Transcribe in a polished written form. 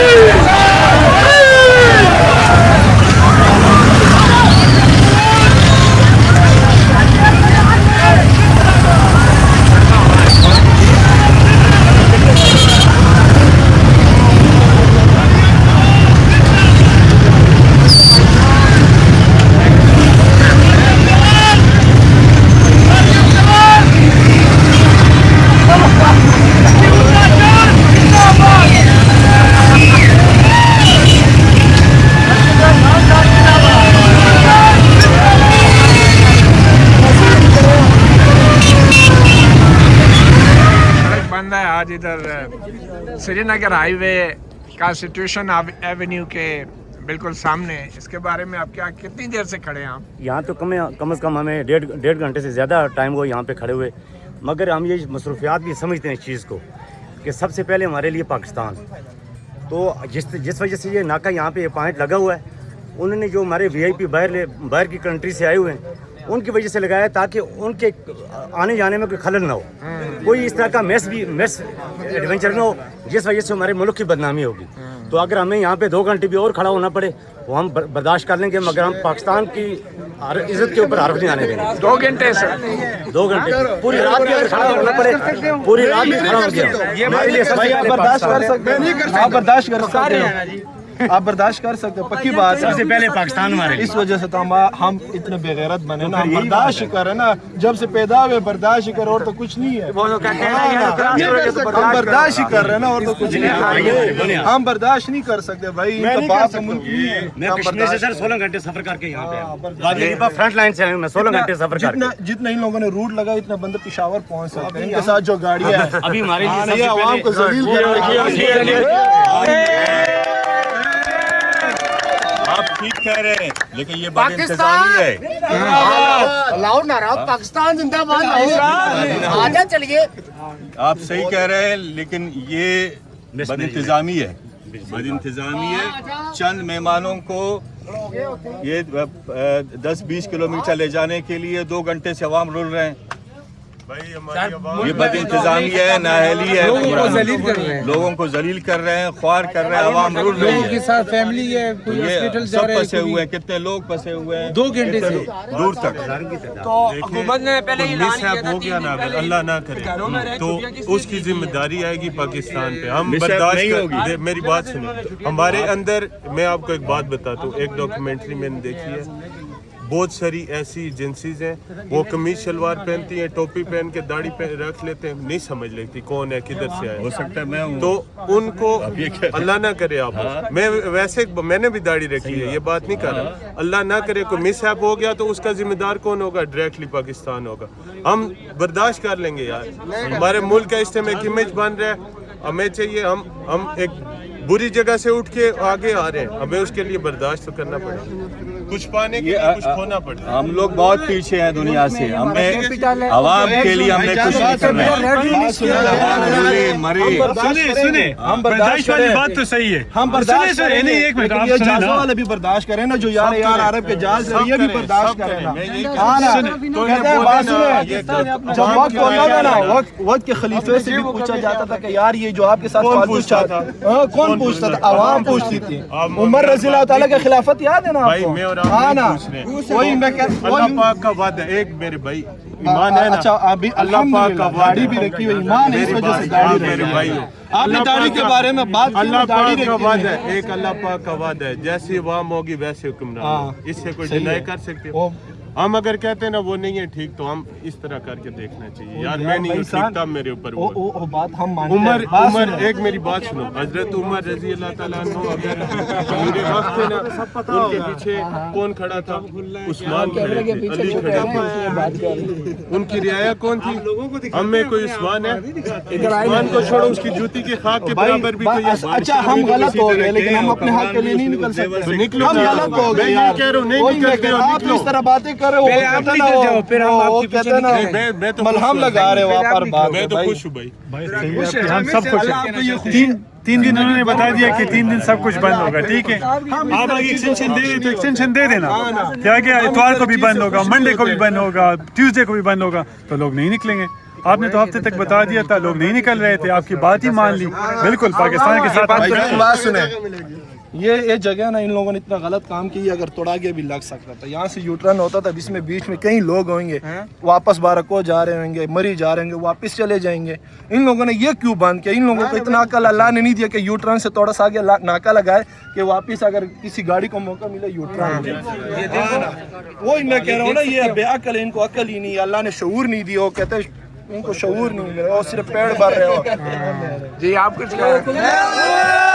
Hey! سری Nagar high وے constitution avenue کے بالکل سامنے، اس کے بارے میں آپ کیا کتنی دیر سے کھڑے ہیں آپ؟ یہاں تو کم از کم ہمیں ڈیڑھ گھنٹے سے زیادہ ٹائم ہوا یہاں پہ کھڑے ہوئے، مگر ہم یہ مصروفیات بھی سمجھتے ہیں اس چیز کو کہ سب سے پہلے ہمارے لیے پاکستان، تو جس وجہ سے یہ ناکہ یہاں پہ پوائنٹ لگا ہوا ہے، انہوں نے جو ہمارے وی آئی پی باہر کی کنٹری سے آئے ہوئے ہیں ان کی وجہ سے لگایا تاکہ ان کے آنے جانے میں کوئی خلل نہ ہو، کوئی اس طرح کا میس ایڈونچر نہ ہو جس وجہ سے ہمارے ملک کی بدنامی ہوگی۔ تو اگر ہمیں یہاں پہ 2 گھنٹے بھی اور کھڑا ہونا پڑے وہ ہم برداشت کر لیں گے، مگر ہم پاکستان کی عزت کے اوپر حرف نہیں آنے دیں گے۔ 2 گھنٹے سے 2 گھنٹے پوری رات بھی اگر کھڑا ہونا پڑے، پوری رات بھی کھڑا ہو گیا ہمارے لیے بھائی آپ برداشت کر سکتے ہیں، آپ برداشت کر سکتے ہیں، آپ برداشت کر سکتے ہیں، پکی بات ہے۔ سب سے پہلے پاکستان ہمارے اس وجہ سے تو ہم اتنے بے غیرت بنے نا، ہم برداشت کریں نا، جب سے پیدا ہوئے برداشت کریں اور تو کچھ نہیں ہے، ہم برداشت ہی کر رہے ہیں نا اور تو کچھ نہیں ہے، ہم برداشت نہیں کر سکتے بھائی، ان کا باپ ملک نہیں ہے۔ میں کشمیر سے سر 16 گھنٹے سفر کر کے یہاں پہ وادی علی فرنٹ لائن سے میں 16 گھنٹے سفر کر کے جتنا ان لوگوں نے روٹ لگا اتنا بندہ پشاور پہنچ سکتے ہیں، ان کے ساتھ جو گاڑیاں ہیں ابھی ہمارے لیے یہ عوام کو ذلیل کر رہی ہے۔ آپ ٹھیک کہہ رہے ہیں لیکن یہ بد انتظامی ہے۔ لاؤ نعرہ پاکستان زندہ باد، آجا چلیے۔ آپ صحیح کہہ رہے ہیں لیکن یہ بد انتظامی ہے، بد انتظامی ہے۔ چند مہمانوں کو یہ 10-20 کلومیٹر لے جانے کے لیے 2 گھنٹے سے عوام رول رہے ہیں، یہ بد انتظامی ہے، نااہلی ہے، لوگوں کو ذلیل کر رہے ہیں، خوار کر رہے ہیں، عوام رول رہی ہے۔ لوگوں کے ساتھ فیملی ہے، کوئی ہاسپٹل جا رہے ہیں، پھنسے ہوئے ہیں، کتنے لوگ پھنسے ہوئے ہیں 2 گھنٹے سے دور تک۔ تو حکومت نے پہلے ہی اعلان کیا تھا ہو گیا نا، اگر اللہ نہ کرے تو اس کی ذمہ داری آئے گی پاکستان پہ، ہم نہیں برداشت ہوگی۔ میری بات سنیں، ہمارے اندر میں آپ کو ایک بات بتاتا ہوں، ایک ڈاکیومنٹری میں نے دیکھی ہے، بہت ساری ایسی ایجنسیز ہیں وہ قمیض شلوار پہنتی ہیں، ٹوپی پہن کے داڑھی پہ رکھ لیتے ہیں، نہیں سمجھ لیتی کون ہے کدھر سے آئے، ہو سکتا ہے میں ہوں، تو ان کو اللہ نہ کرے آپ میں نے بھی داڑھی رکھی ہے، یہ بات نہیں کر رہا، اللہ نہ کرے کوئی مس ہیپ ہو گیا تو اس کا ذمہ دار کون ہوگا؟ ڈائریکٹلی پاکستان ہوگا۔ ہم برداشت کر لیں گے یار، ہمارے ملک کا اس ٹائم ایک امیج بن رہا ہے، ہمیں چاہیے ہم ایک بری جگہ سے اٹھ کے آگے آ رہے ہیں، ہمیں اس کے لیے برداشت تو کرنا پڑے گا، کچھ پانے کے لیے کچھ کھونا پڑتا ہے۔ ہم لوگ بہت پیچھے ہیں دنیا سے، ہمیں عوام کے لیے ہم نے کچھ نہیں کرنا ہے۔ سنیں ہم برداشت والی بات تو صحیح ہے، ہم برداشت سنیں، کریں، ایک منٹ لیکن آپ یہ سنیں جہازوں نا، والے بھی برداشت کریں نا، جو یار عرب کے جہاز ہے یہ بھی برداشت کریں نا۔ ہاں نا، کہتے ہیں بات سنیں، جب وقت ہوتا تھا نا، وقت کے خلیفے سے بھی پوچھا جاتا تھا کہ یار یہ جو آپ کے ساتھ فالتو چاہتا تھا، کون پوچھتا تھا؟ عوام پوچھتی تھی۔ عمر رضی اللہ تعالیٰ کا خلافت یاد ہے نا آپ کو؟ میں اور ہاں نا، وہی میں اللہ پاک کا وعدہ، ایک میرے بھائی ایمان ہے نا، اچھا ابھی اللہ پاک کا داڑھی وعدہ بھی رکھی ہوئی، ایمان ہے، اس وجہ سے داڑھی میرے رکھی بھائی، آپ نے داڑھی کے بارے میں بات کی، اللہ داڑھی پاک کا رکھی وعدہ ہوئی ہے، ایک اللہ پاک کا وعدہ ہے، جیسی عوام ہوگی ویسے حکمران، اس سے کوئی ڈینائی کر سکتے ہو؟ ہم اگر کہتے ہیں نا وہ نہیں ہے ٹھیک تو ہم اس طرح کر کے دیکھنا چاہیے، یار میں نہیں ہوں ٹھیک تھا میرے اوپر وہ بات ہم مانتے ہیں۔ عمر ایک میری بات سنو، حضرت عمر رضی اللہ تعالیٰ عنہ اگر پورے وقت تھے نا، ان کے پیچھے کون کھڑا تھا؟ عثمان کھڑے تھے، علی کھڑے تھے، ان کی رعایا کون تھی؟ ہم میں کوئی عثمان ہے؟ عثمان کو چھوڑو، اس کی جوتی کی خاک کے برابر بھی کوئی ہے؟ اچھا ہم غلط ہو گئے لیکن ہم اپنے حق کے لیے نہیں نکل سکتے، نکلو، ہم غلط ہو گئے میں یار، یہ کہہ رہا ہوں نہیں نکلتے ہو، آپ نکلو۔ اس طرح باتیں کر رہے ہو، وہ کہتے ہیں نا میں تو ملہم لگا رہے ہو آپ ہر بات میں میں تو بھائی۔ خوش ہوں بھائی، ہم سب کچھ 3 دن انہوں نے بتا دیا کہ 3 دن سب کچھ بند ہوگا، ٹھیک ہے، آپ آگے ایکسٹینشن دے رہے تو ایکسٹینشن دے دینا، کیا کہ اتوار کو بھی بند ہوگا، منڈے کو بھی بند ہوگا، ٹیوزڈے کو بھی بند ہوگا، تو لوگ نہیں نکلیں گے۔ آپ نے تو ہفتے تک بتا دیا تھا، لوگ نہیں نکل رہے تھے، آپ کی بات ہی مان لی، بالکل پاکستان کے ساتھ بات سنیں، یہ جگہ نا ان لوگوں نے اتنا غلط کام کیا، اگر توڑا کے بھی لگ سکتا تھا، یہاں سے یوٹرن ہوتا تھا، جس میں بیچ میں کئی لوگ ہوں گے، واپس بارکو جا رہے ہوں گے، مری جا رہے ہوں گے، واپس چلے جائیں گے، ان لوگوں نے یہ کیوں بند کیا؟ ان لوگوں کو اتنا عقل اللہ نے نہیں دیا کہ یوٹرن سے تھوڑا سا آگے ناکا لگائے کہ واپس اگر کسی گاڑی کو موقع ملے یوٹرن۔ وہی میں کہہ رہا ہوں نا، یہ بے عقل ہے، ان کو عقل ہی نہیں ہے، اللہ نے شعور نہیں دیا، وہ کہتے ان کو شعور نہیں مل رہا، وہ صرف پیڑ بھر رہے ہو۔ جی آپ کچھ کہہ رہے ہیں؟